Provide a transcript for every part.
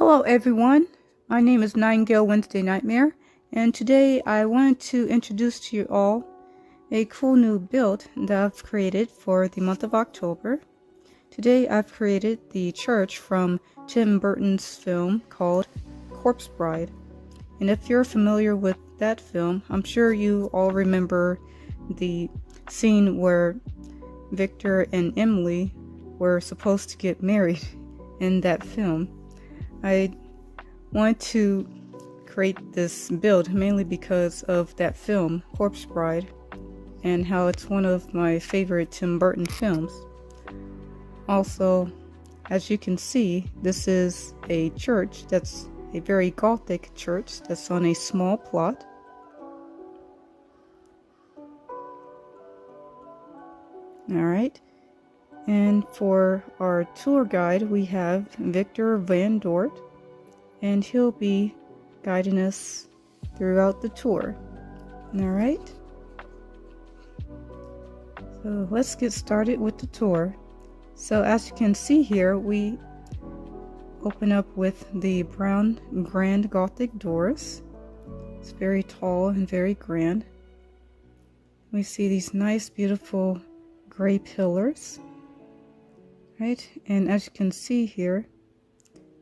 Hello everyone, my name is Nightingale Wednesday Nightmare, and today I wanted to introduce to you all a cool new build that I've created for the month of October. Today I've created the church from Tim Burton's film called Corpse Bride. And if you're familiar with that film, I'm sure you all remember the scene where Victor and Emily were supposed to get married in that film. I want to create this build mainly because of that film, Corpse Bride, and how it's one of my favorite Tim Burton films. Also, as you can see, this is a church that's a very gothic church that's on a small plot. Alright, and for our tour guide we have Victor Van Dort, and he'll be guiding us throughout the tour. Alright, so let's get started with the tour. So as you can see here, we open up with the brown grand gothic doors. It's very tall and very grand. We see these nice beautiful gray pillars, right? And as you can see here,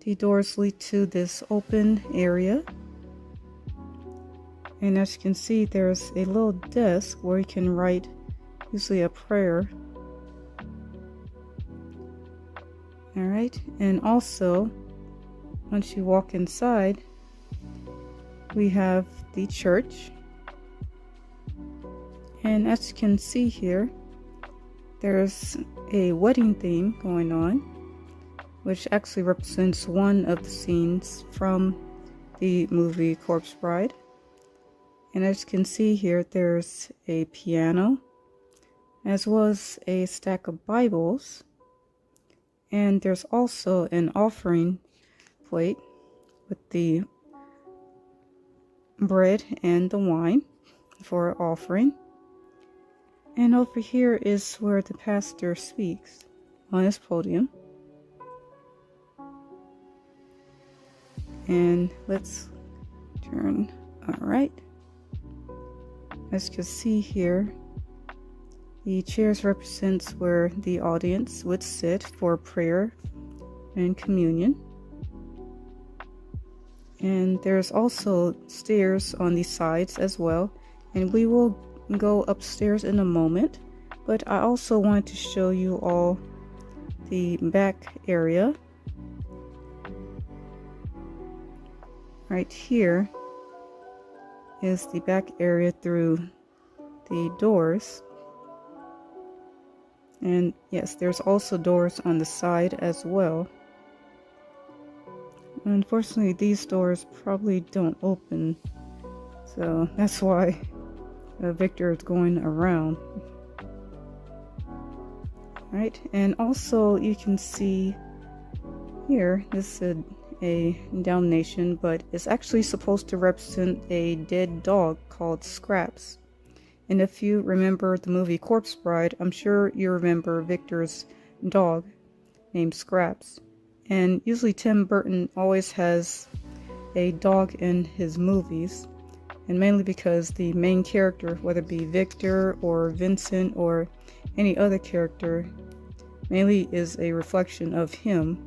the doors lead to this open area, and as you can see, there's a little desk where you can write usually a prayer. All right, and also once you walk inside, we have the church, and as you can see here, there's a wedding theme going on, which actually represents one of the scenes from the movie Corpse Bride. And as you can see here, there's a piano, as well as a stack of Bibles, and there's also an offering plate with the bread and the wine for offering. And over here is where the pastor speaks on his podium. And let's turn. Alright. As you can see here, the chairs represents where the audience would sit for prayer and communion. And there's also stairs on the sides as well, and we will go upstairs in a moment, but I also want to show you all the back area. Right here is the back area through the doors, and yes, there's also doors on the side as well. Unfortunately, these doors probably don't open, so that's why Victor is going around. Right, and also you can see here, this is a damnation, but it's actually supposed to represent a dead dog called Scraps. And if you remember the movie Corpse Bride, I'm sure you remember Victor's dog named Scraps. And usually Tim Burton always has a dog in his movies, and mainly because the main character, whether it be Victor or Vincent or any other character, mainly is a reflection of him,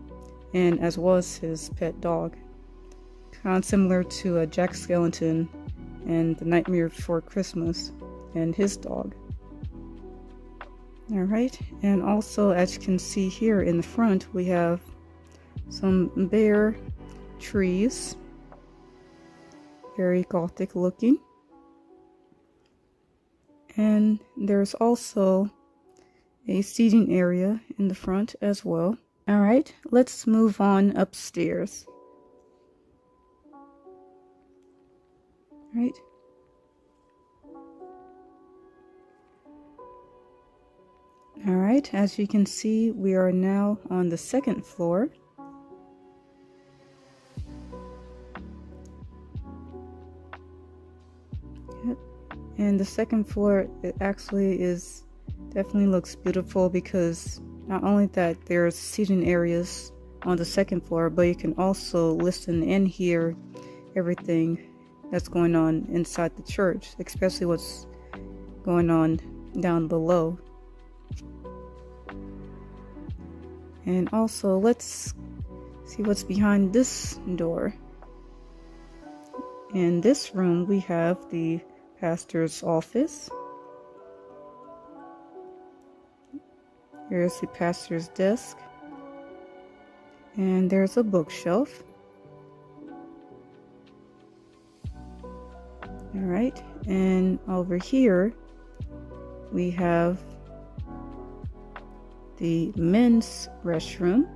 and as well as his pet dog. Kind of similar to Jack Skellington and The Nightmare Before Christmas and his dog. Alright, and also as you can see here in the front, we have some bare trees. Very gothic looking. And there's also a seating area in the front as well. Alright, let's move on upstairs. Right. Alright, as you can see, we are now on the second floor. And the second floor, it actually definitely looks beautiful because not only that there's seating areas on the second floor, but you can also listen and hear everything that's going on inside the church, especially what's going on down below. And also, let's see what's behind this door. In this room, we have the pastor's office. Here's the pastor's desk. And there's a bookshelf. Alright, and over here we have the men's restroom.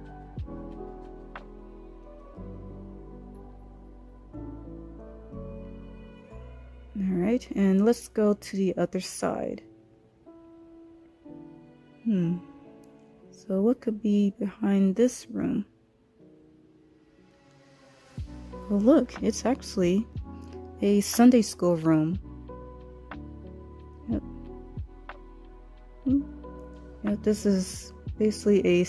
Alright, and let's go to the other side. So what could be behind this room? Well, look, it's actually a Sunday school room. Yep. Yep, this is basically a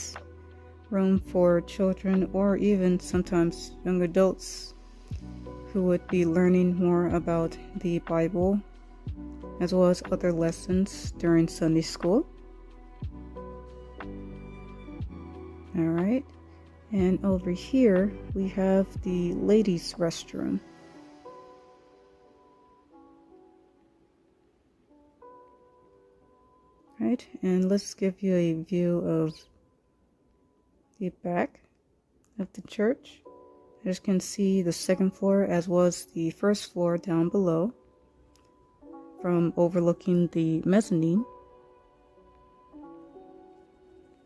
room for children or even sometimes young adults who would be learning more about the Bible as well as other lessons during Sunday school. Alright, and over here we have the ladies' restroom. Right, and let's give you a view of the back of the church. As you can see, the second floor as well as the first floor down below from overlooking the mezzanine.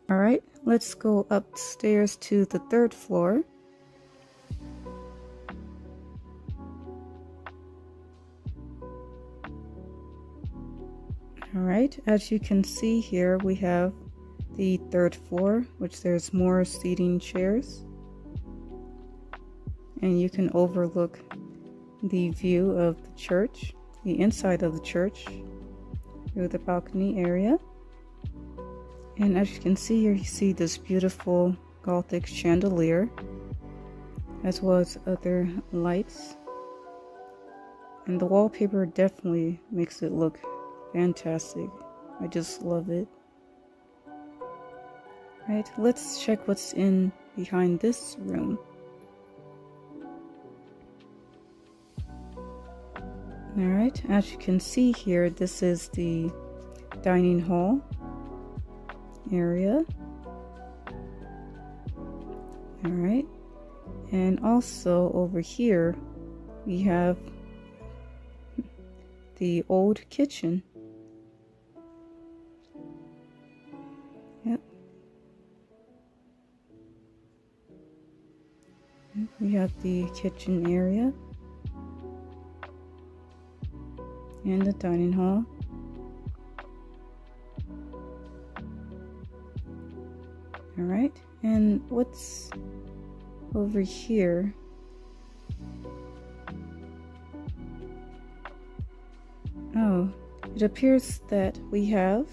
Alright, let's go upstairs to the third floor. Alright, as you can see here, we have the third floor, which there's more seating chairs. And you can overlook the view of the church, the inside of the church, through the balcony area. And as you can see here, you see this beautiful Gothic chandelier, as well as other lights. And the wallpaper definitely makes it look fantastic. I just love it. Right, let's check what's in behind this room. Alright, as you can see here, this is the dining hall area. Alright, and also over here we have the old kitchen. Yep. We have the kitchen area and the dining hall. Alright, and what's over here? Oh, it appears that we have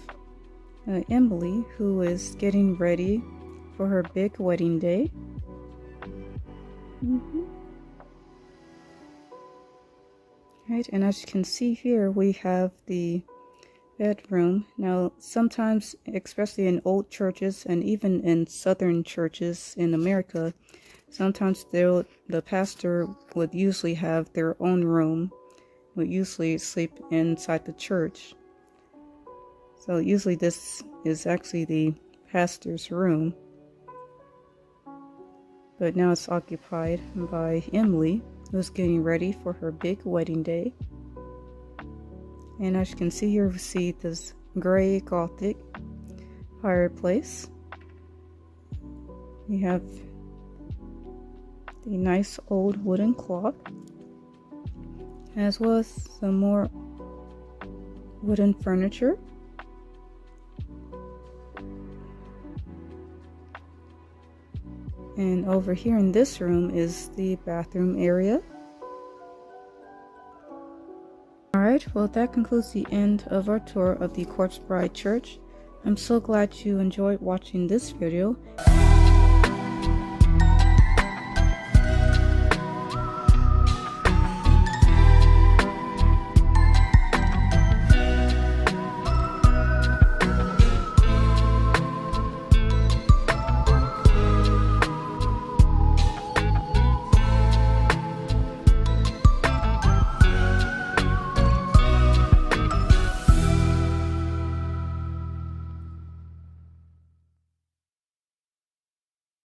Emily, who is getting ready for her big wedding day. Right, and as you can see here, we have the bedroom. Now, sometimes, especially in old churches and even in southern churches in America, sometimes the pastor would usually have their own room, would usually sleep inside the church. So usually this is actually the pastor's room. But now it's occupied by Emily, who's getting ready for her big wedding day. And as you can see here, we see this gray Gothic fireplace. We have the nice old wooden clock, as well as some more wooden furniture. And over here in this room is the bathroom area. Alright, well that concludes the end of our tour of the Corpse Bride Church. I'm so glad you enjoyed watching this video.